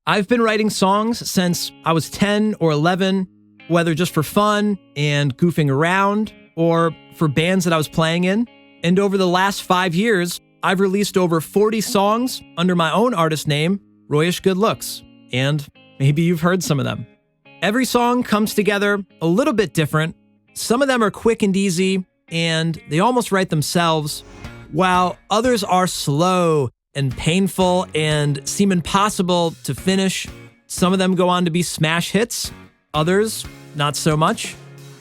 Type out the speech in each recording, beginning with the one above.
I've been writing songs since I was 10 or 11, whether just for fun and goofing around or for bands that I was playing in. And over the last 5 years, I've released over 40 songs under my own artist name, Royish Good Looks. And maybe you've heard some of them. Every song comes together a little bit different. Some of them are quick and easy, and they almost write themselves, while others are slow and painful and seem impossible to finish. Some of them go on to be smash hits, others not so much.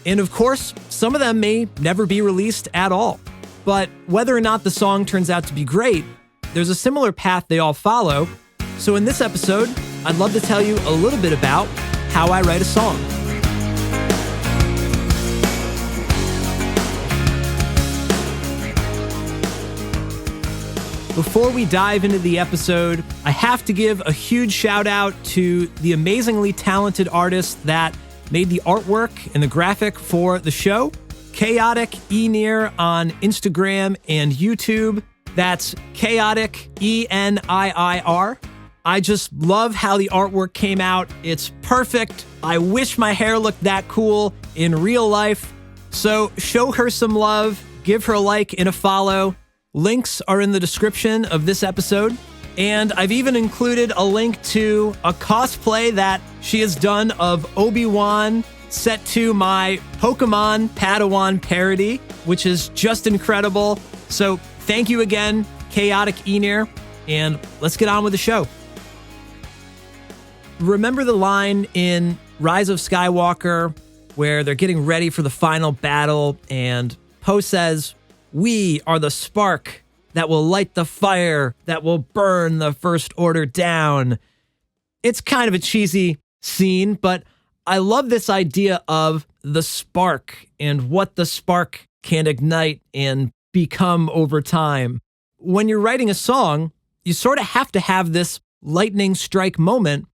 And of course, some of them may never be released at all. But whether or not the song turns out to be great, there's a similar path they all follow. So in this episode, I'd love to tell you a little bit about how I write a song. Before we dive into the episode, I have to give a huge shout out to the amazingly talented artist that made the artwork and the graphic for the show, Chaotic Enir on Instagram and YouTube. That's Chaotic ENIIR. I just love how the artwork came out. It's perfect. I wish my hair looked that cool in real life. So show her some love, give her a like and a follow. Links are in the description of this episode. And I've even included a link to a cosplay that she has done of Obi-Wan set to my Pokemon Padawan parody, which is just incredible. So thank you again, Chaotic Enir, and let's get on with the show. Remember the line in Rise of Skywalker where they're getting ready for the final battle and Poe says, "We are the spark that will light the fire that will burn the First Order down." It's kind of a cheesy scene, but I love this idea of the spark and what the spark can ignite and become over time. When you're writing a song, you sort of have to have this lightning strike moment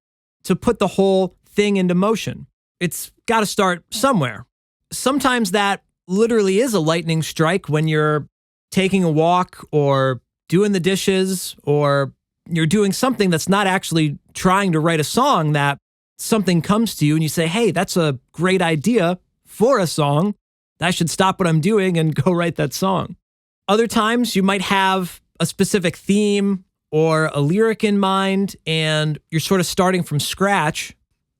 to put the whole thing into motion. It's got to start somewhere. Sometimes that literally is a lightning strike when you're taking a walk or doing the dishes or you're doing something that's not actually trying to write a song, that something comes to you and you say, hey, that's a great idea for a song. I should stop what I'm doing and go write that song. Other times you might have a specific theme or a lyric in mind and you're sort of starting from scratch.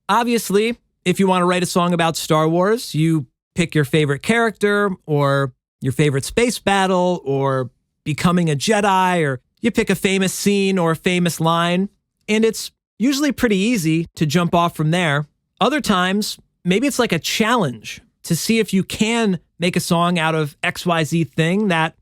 Obviously, if you want to write a song about Star Wars, you pick your favorite character or your favorite space battle or becoming a Jedi, or you pick a famous scene or a famous line, and it's usually pretty easy to jump off from there. Other times, maybe it's like a challenge to see if you can make a song out of XYZ thing that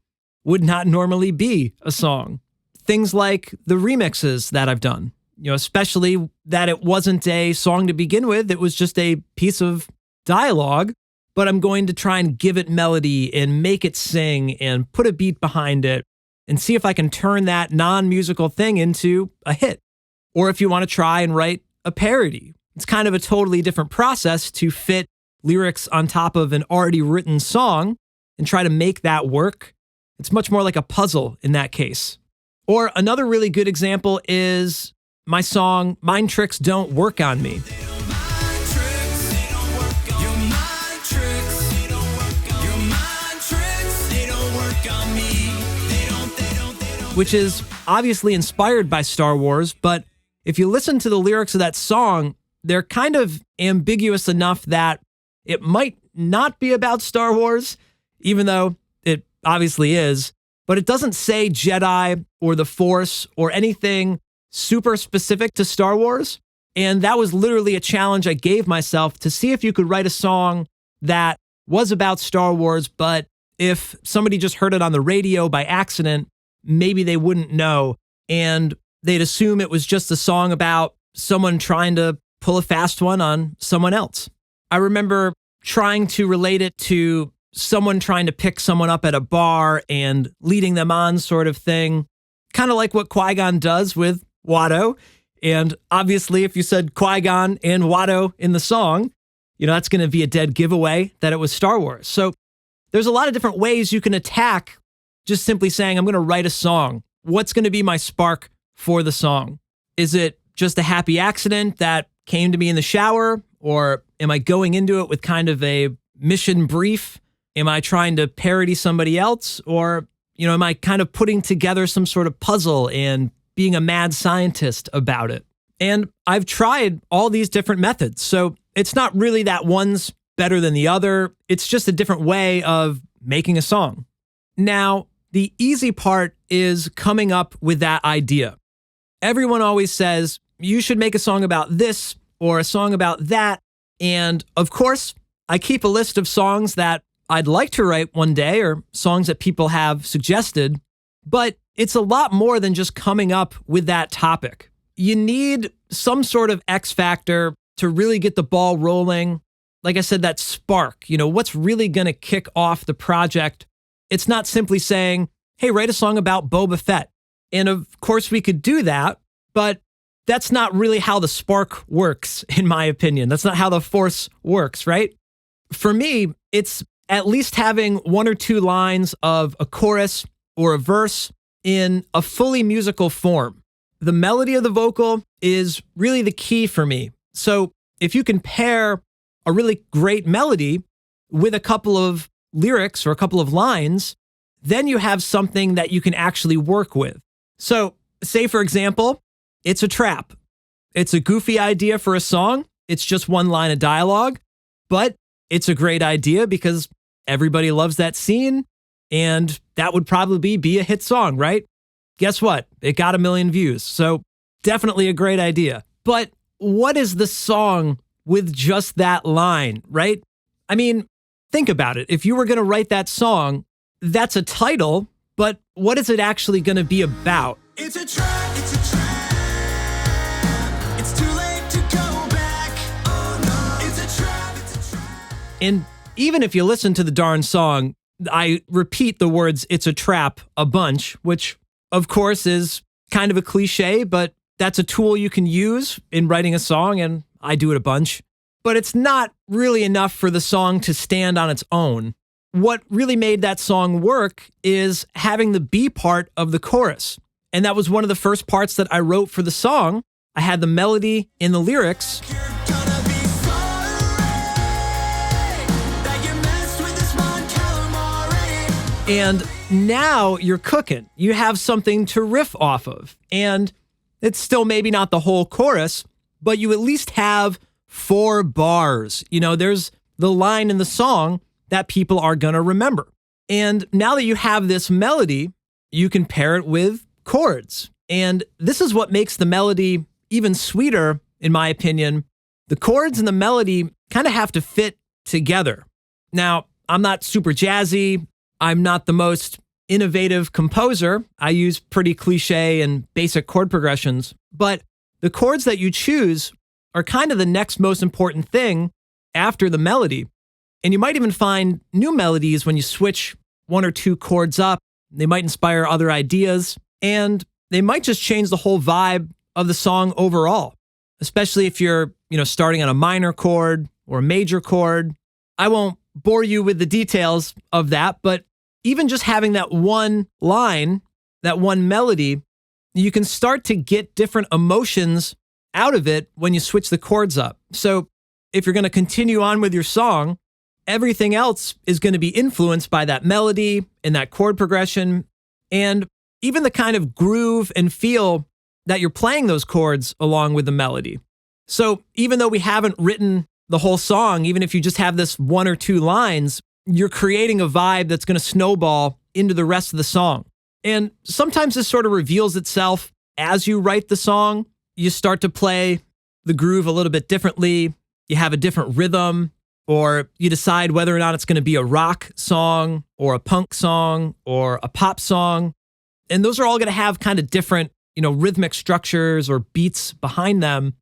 would not normally be a song. Things like the remixes that I've done, especially that it wasn't a song to begin with, it was just a piece of dialogue, but I'm going to try and give it melody and make it sing and put a beat behind it and see if I can turn that non-musical thing into a hit. Or if you want to try and write a parody, it's kind of a totally different process to fit lyrics on top of an already written song and try to make that work. It's much more like a puzzle in that case. Or another really good example is my song, Mind Tricks Don't Work on Me. Which is obviously inspired by Star Wars, but if you listen to the lyrics of that song, they're kind of ambiguous enough that it might not be about Star Wars, even though it obviously is. But it doesn't say Jedi or the Force or anything super specific to Star Wars. And that was literally a challenge I gave myself to see if you could write a song that was about Star Wars, but if somebody just heard it on the radio by accident, maybe they wouldn't know. And they'd assume it was just a song about someone trying to pull a fast one on someone else. I remember trying to relate it to someone trying to pick someone up at a bar and leading them on sort of thing. Kind of like what Qui-Gon does with Watto. And obviously, if you said Qui-Gon and Watto in the song, that's going to be a dead giveaway that it was Star Wars. So there's a lot of different ways you can attack just simply saying, I'm going to write a song. What's going to be my spark for the song? Is it just a happy accident that came to me in the shower? Or am I going into it with kind of a mission brief? Am I trying to parody somebody else? Or, am I kind of putting together some sort of puzzle and being a mad scientist about it? And I've tried all these different methods. So it's not really that one's better than the other. It's just a different way of making a song. Now, the easy part is coming up with that idea. Everyone always says, you should make a song about this or a song about that. And of course, I keep a list of songs that I'd like to write one day or songs that people have suggested, but it's a lot more than just coming up with that topic. You need some sort of X factor to really get the ball rolling. Like I said, that spark, what's really going to kick off the project. It's not simply saying, hey, write a song about Boba Fett. And of course we could do that, but that's not really how the spark works, in my opinion. That's not how the force works, right? For me, it's at least having one or two lines of a chorus or a verse in a fully musical form. The melody of the vocal is really the key for me. So if you can pair a really great melody with a couple of lyrics or a couple of lines, then you have something that you can actually work with. So say, for example, it's a trap. It's a goofy idea for a song. It's just one line of dialogue, but it's a great idea because everybody loves that scene, and that would probably be a hit song, right? Guess what? It got 1 million views. So definitely a great idea. But what is the song with just that line, right? I mean, think about it. If you were going to write that song, that's a title, but what is it actually going to be about? It's a trap, it's a trap. It's too late to go back. Oh no, it's a trap, it's a trap. And even if you listen to the darn song, I repeat the words, it's a trap, a bunch, which of course is kind of a cliche, but that's a tool you can use in writing a song, and I do it a bunch. But it's not really enough for the song to stand on its own. What really made that song work is having the B part of the chorus. And that was one of the first parts that I wrote for the song. I had the melody in the lyrics. You're gonna be sorry that you messed with this Mon Calamari. And now you're cooking. You have something to riff off of. And it's still maybe not the whole chorus, but you at least have 4 bars. There's the line in the song that people are going to remember. And now that you have this melody, you can pair it with chords. And this is what makes the melody even sweeter, in my opinion. The chords and the melody kind of have to fit together. Now, I'm not super jazzy. I'm not the most innovative composer. I use pretty cliche and basic chord progressions. But the chords that you choose are kind of the next most important thing after the melody. And you might even find new melodies when you switch 1 or 2 chords up. They might inspire other ideas, and they might just change the whole vibe of the song overall, especially if you're, starting on a minor chord or a major chord. I won't bore you with the details of that, but even just having that one line, that one melody, you can start to get different emotions out of it when you switch the chords up. So if you're going to continue on with your song, everything else is going to be influenced by that melody and that chord progression, and even the kind of groove and feel that you're playing those chords along with the melody. So even though we haven't written the whole song, even if you just have this 1 or 2 lines, you're creating a vibe that's going to snowball into the rest of the song. And sometimes this sort of reveals itself as you write the song. You start to play the groove a little bit differently. You have a different rhythm, or you decide whether or not it's going to be a rock song or a punk song or a pop song. And those are all going to have kind of different, rhythmic structures or beats behind them.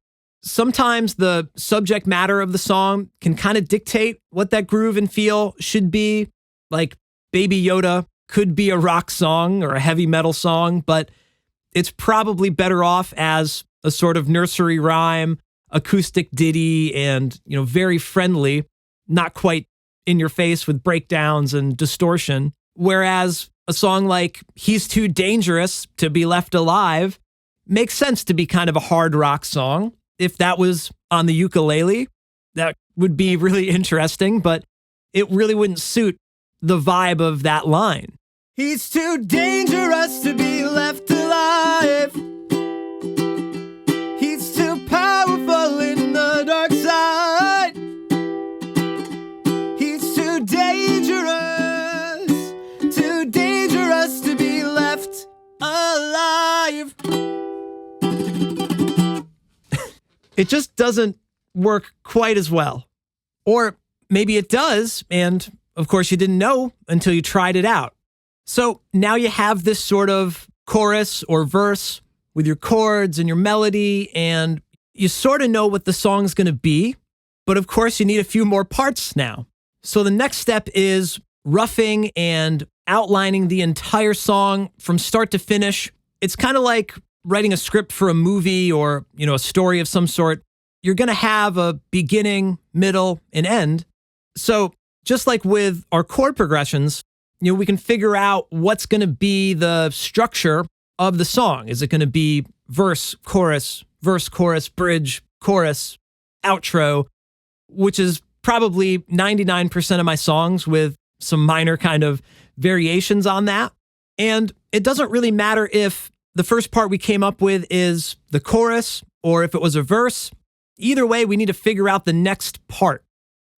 Sometimes the subject matter of the song can kind of dictate what that groove and feel should be. Like Baby Yoda could be a rock song or a heavy metal song, but it's probably better off as a sort of nursery rhyme, acoustic ditty, and, very friendly, not quite in your face with breakdowns and distortion. Whereas a song like He's Too Dangerous to Be Left Alive makes sense to be kind of a hard rock song. If that was on the ukulele, that would be really interesting, but it really wouldn't suit the vibe of that line. He's too dangerous to be left alive. He's too powerful in the dark side. He's too dangerous to be left alive. It just doesn't work quite as well. Or maybe it does, and of course you didn't know until you tried it out. So now you have this sort of chorus or verse with your chords and your melody, and you sort of know what the song's going to be. But of course, you need a few more parts now. So the next step is roughing and outlining the entire song from start to finish. It's kind of like writing a script for a movie or, a story of some sort. You're going to have a beginning, middle, and end. So just like with our chord progressions, we can figure out what's going to be the structure of the song. Is it going to be verse, chorus, bridge, chorus, outro, which is probably 99% of my songs with some minor kind of variations on that. And it doesn't really matter if the first part we came up with is the chorus or if it was a verse. Either way, we need to figure out the next part.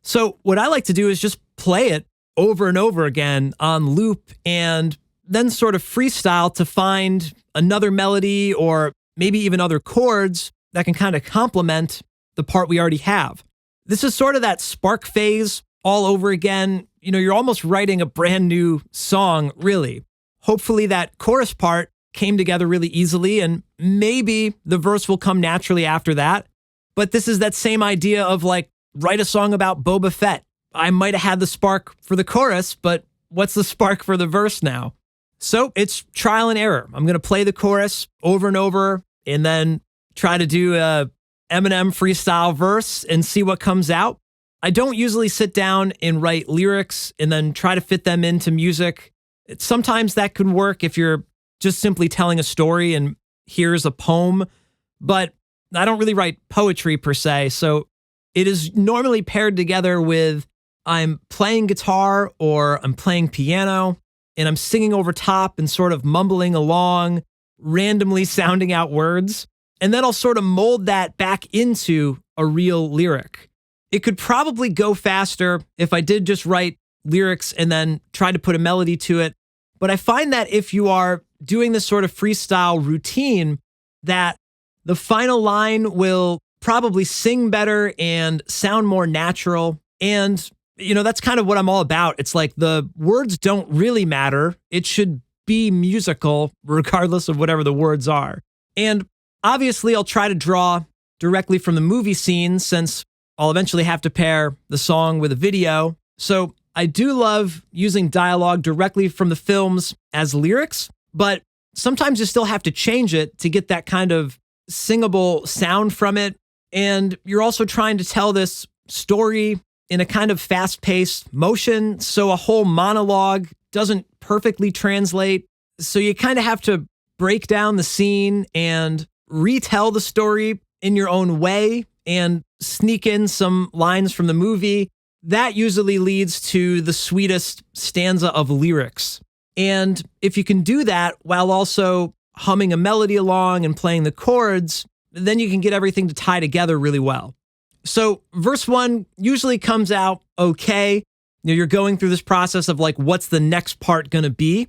So what I like to do is just play it over and over again on loop and then sort of freestyle to find another melody or maybe even other chords that can kind of complement the part we already have. This is sort of that spark phase all over again. You're almost writing a brand new song, really. Hopefully that chorus part came together really easily, and maybe the verse will come naturally after that. But this is that same idea of like, write a song about Boba Fett. I might have had the spark for the chorus, but what's the spark for the verse now? So it's trial and error. I'm going to play the chorus over and over and then try to do a Eminem freestyle verse and see what comes out. I don't usually sit down and write lyrics and then try to fit them into music. Sometimes that could work if you're just simply telling a story and here's a poem, but I don't really write poetry per se. So it is normally paired together with I'm playing guitar or I'm playing piano and I'm singing over top and sort of mumbling along, randomly sounding out words. And then I'll sort of mold that back into a real lyric. It could probably go faster if I did just write lyrics and then try to put a melody to it. But I find that if you are doing this sort of freestyle routine, that the final line will probably sing better and sound more natural. And, that's kind of what I'm all about. It's like the words don't really matter. It should be musical regardless of whatever the words are. And obviously, I'll try to draw directly from the movie scene since I'll eventually have to pair the song with a video. So I do love using dialogue directly from the films as lyrics, but sometimes you still have to change it to get that kind of singable sound from it. And you're also trying to tell this story in a kind of fast-paced motion, so a whole monologue doesn't perfectly translate. So you kind of have to break down the scene and retell the story in your own way and sneak in some lines from the movie. That usually leads to the sweetest stanza of lyrics. And if you can do that while also humming a melody along and playing the chords, then you can get everything to tie together really well. So verse 1 usually comes out okay. You're going through this process of like, what's the next part going to be?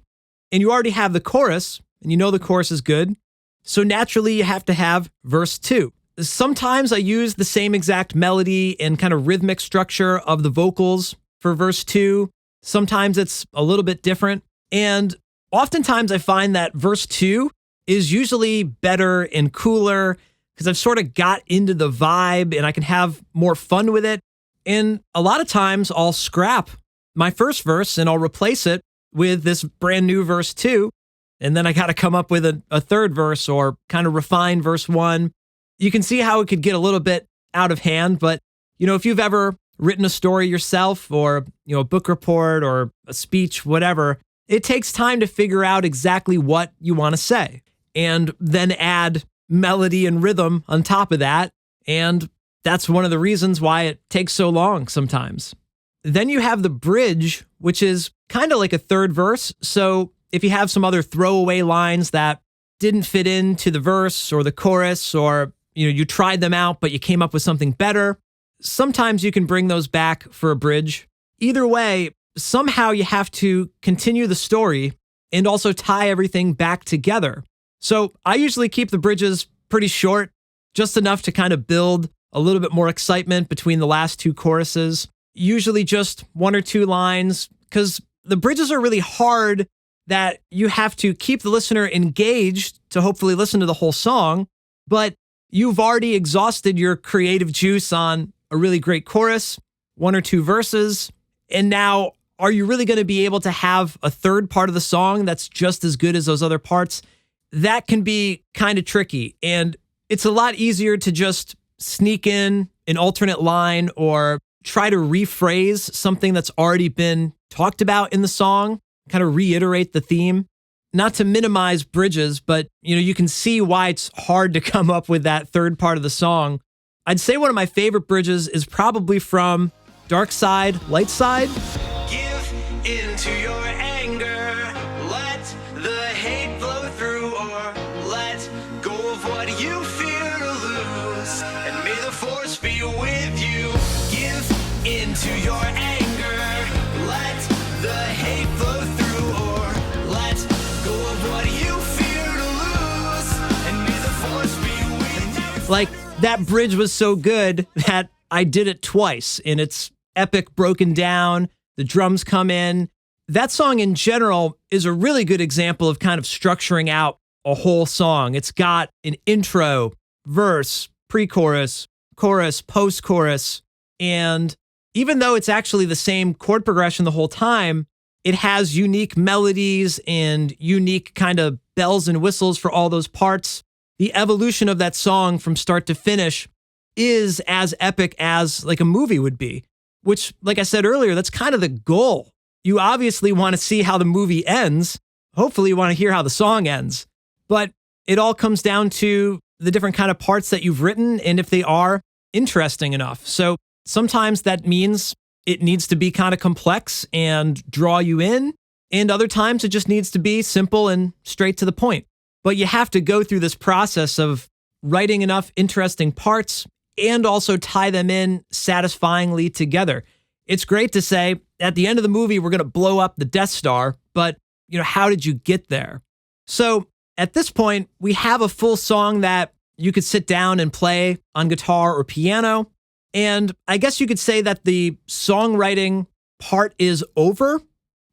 And you already have the chorus, and the chorus is good. So naturally, you have to have verse 2. Sometimes I use the same exact melody and kind of rhythmic structure of the vocals for verse 2. Sometimes it's a little bit different. And oftentimes I find that verse 2 is usually better and cooler because I've sort of got into the vibe and I can have more fun with it. And a lot of times I'll scrap my first verse and I'll replace it with this brand new verse 2. And then I got to come up with a third verse or kind of refine verse 1. You can see how it could get a little bit out of hand. But, if you've ever written a story yourself or, a book report or a speech, whatever, it takes time to figure out exactly what you want to say. and then add melody and rhythm on top of that. And that's one of the reasons why it takes so long sometimes. Then you have the bridge, which is kind of like a third verse. So if you have some other throwaway lines that didn't fit into the verse or the chorus, or you tried them out, but you came up with something better, sometimes you can bring those back for a bridge. Either way, somehow you have to continue the story and also tie everything back together. So I usually keep the bridges pretty short, just enough to kind of build a little bit more excitement between the last two choruses. Usually just one or two lines, because the bridges are really hard, that you have to keep the listener engaged to hopefully listen to the whole song, but you've already exhausted your creative juice on a really great chorus, one or two verses, and now are you really going to be able to have a third part of the song that's just as good as those other parts? That can be kind of tricky, and it's a lot easier to just sneak in an alternate line or try to rephrase something that's already been talked about in the song, kind of reiterate the theme. Not to minimize bridges, but you can see why it's hard to come up with that third part of the song. I'd say one of my favorite bridges is probably from Dark Side, Light Side. Give into your anger, let the hate flow through, or let go of what you fear to lose, and may the force be with you. Give into your anger, let the hate flow through, or let go of what you fear to lose, and may the force be with you. Like, that bridge was so good that I did it twice, and it's epic, broken down. The drums come in. That song in general is a really good example of kind of structuring out a whole song. It's got an intro, verse, pre-chorus, chorus, post-chorus, and even though it's actually the same chord progression the whole time, it has unique melodies and unique kind of bells and whistles for all those parts. The evolution of that song from start to finish is as epic as like a movie would be, which, like I said earlier, that's kind of the goal. You obviously want to see how the movie ends. Hopefully you want to hear how the song ends, but it all comes down to the different kind of parts that you've written and if they are interesting enough. So sometimes that means it needs to be kind of complex and draw you in, and other times it just needs to be simple and straight to the point. But you have to go through this process of writing enough interesting parts and also tie them in satisfyingly together. It's great to say, at the end of the movie, we're going to blow up the Death Star, but how did you get there? So at this point, we have a full song that you could sit down and play on guitar or piano. And I guess you could say that the songwriting part is over.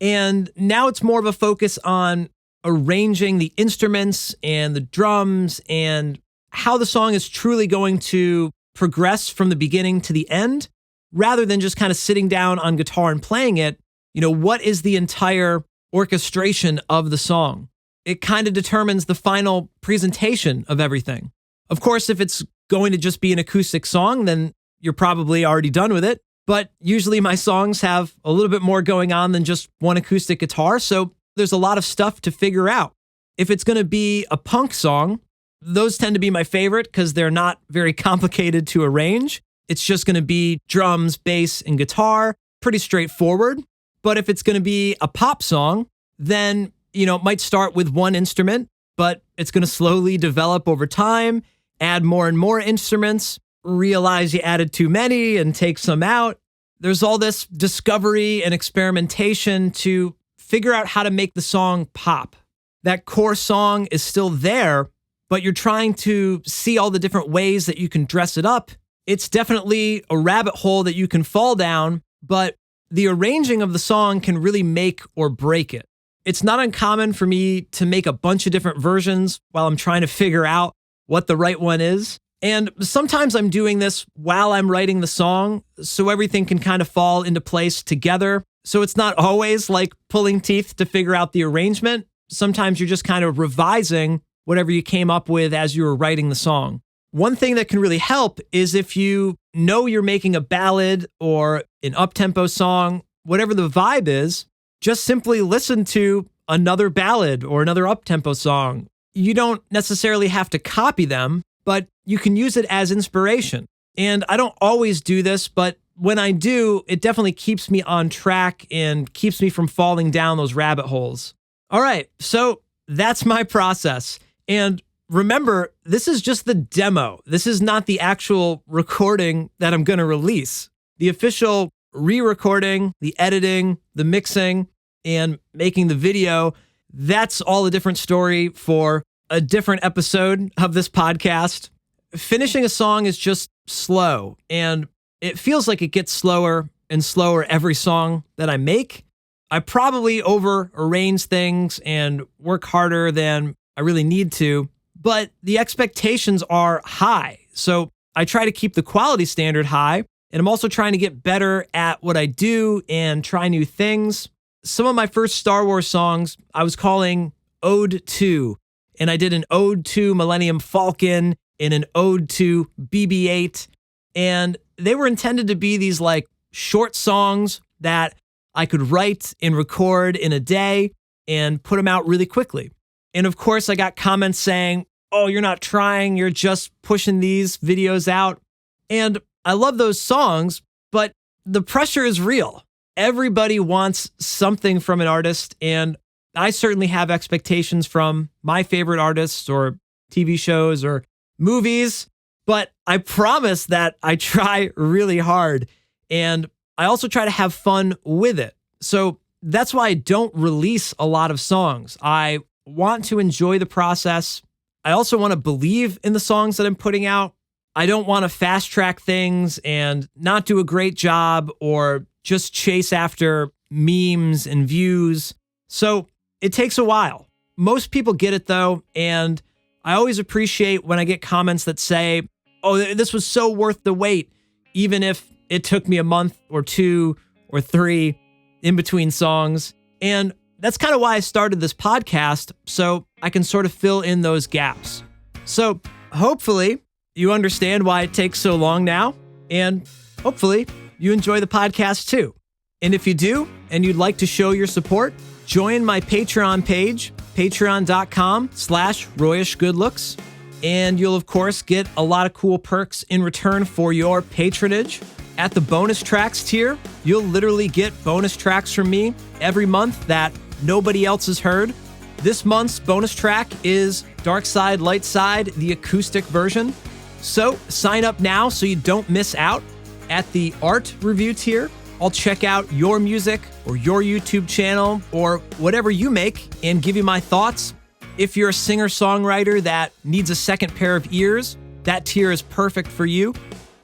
And now it's more of a focus on arranging the instruments and the drums and how the song is truly going to progress from the beginning to the end, rather than just kind of sitting down on guitar and playing it. What is the entire orchestration of the song? It kind of determines the final presentation of everything. Of course, if it's going to just be an acoustic song, then you're probably already done with it. But usually my songs have a little bit more going on than just one acoustic guitar, so there's a lot of stuff to figure out. If it's going to be a punk song, those tend to be my favorite because they're not very complicated to arrange. It's just going to be drums, bass, and guitar, pretty straightforward. But if it's going to be a pop song, then, it might start with one instrument, but it's going to slowly develop over time, add more and more instruments, realize you added too many and take some out. There's all this discovery and experimentation to figure out how to make the song pop. That core song is still there, but you're trying to see all the different ways that you can dress it up. It's definitely a rabbit hole that you can fall down, but the arranging of the song can really make or break it. It's not uncommon for me to make a bunch of different versions while I'm trying to figure out what the right one is. And sometimes I'm doing this while I'm writing the song, so everything can kind of fall into place together. So it's not always like pulling teeth to figure out the arrangement. Sometimes you're just kind of revising whatever you came up with as you were writing the song. One thing that can really help is if you know you're making a ballad or an up-tempo song, whatever the vibe is, just simply listen to another ballad or another up-tempo song. you don't necessarily have to copy them, but you can use it as inspiration. And I don't always do this, but when I do, it definitely keeps me on track and keeps me from falling down those rabbit holes. All right, so that's my process. And remember, this is just the demo. This is not the actual recording that I'm going to release. The official re-recording, the editing, the mixing, and making the video, that's all a different story for a different episode of this podcast. Finishing a song is just slow, and it feels like it gets slower and slower every song that I make. I probably over-arrange things and work harder than I really need to, but the expectations are high. So I try to keep the quality standard high, and I'm also trying to get better at what I do and try new things. Some of my first Star Wars songs I was calling Ode to, and I did an Ode to Millennium Falcon and an Ode to BB-8, and they were intended to be these like short songs that I could write and record in a day and put them out really quickly. And of course, I got comments saying, oh, you're not trying, you're just pushing these videos out. And I love those songs, but the pressure is real. Everybody wants something from an artist, and I certainly have expectations from my favorite artists or TV shows or movies, but I promise that I try really hard, and I also try to have fun with it. So that's why I don't release a lot of songs. I want to enjoy the process. I also want to believe in the songs that I'm putting out. I don't want to fast track things and not do a great job or just chase after memes and views. So it takes a while. Most people get it though, and I always appreciate when I get comments that say, oh, this was so worth the wait, even if it took me a month or 2 or 3 in between songs. And that's kind of why I started this podcast, so I can sort of fill in those gaps. So hopefully you understand why it takes so long now, and hopefully you enjoy the podcast too. And if you do, and you'd like to show your support, join my Patreon page, patreon.com/RoyishGoodLooks. And you'll, of course, get a lot of cool perks in return for your patronage. At the bonus tracks tier, you'll literally get bonus tracks from me every month that nobody else has heard. This month's bonus track is Dark Side, Light Side, the acoustic version. So sign up now so you don't miss out. At the art review tier, I'll check out your music or your YouTube channel or whatever you make and give you my thoughts. If you're a singer-songwriter that needs a second pair of ears, that tier is perfect for you.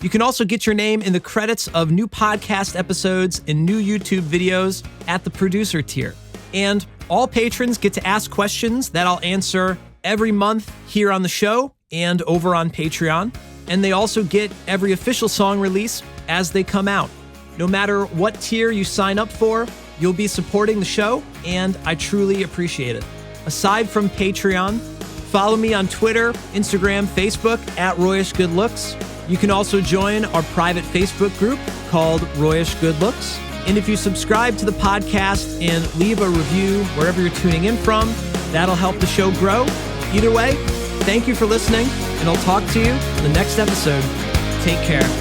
You can also get your name in the credits of new podcast episodes and new YouTube videos at the producer tier. And all patrons get to ask questions that I'll answer every month here on the show and over on Patreon. And they also get every official song release as they come out. No matter what tier you sign up for, you'll be supporting the show, and I truly appreciate it. Aside from Patreon, follow me on Twitter, Instagram, Facebook at Royish Good Looks. You can also join our private Facebook group called Royish Good Looks. And if you subscribe to the podcast and leave a review wherever you're tuning in from, that'll help the show grow. Either way, thank you for listening, and I'll talk to you in the next episode. Take care.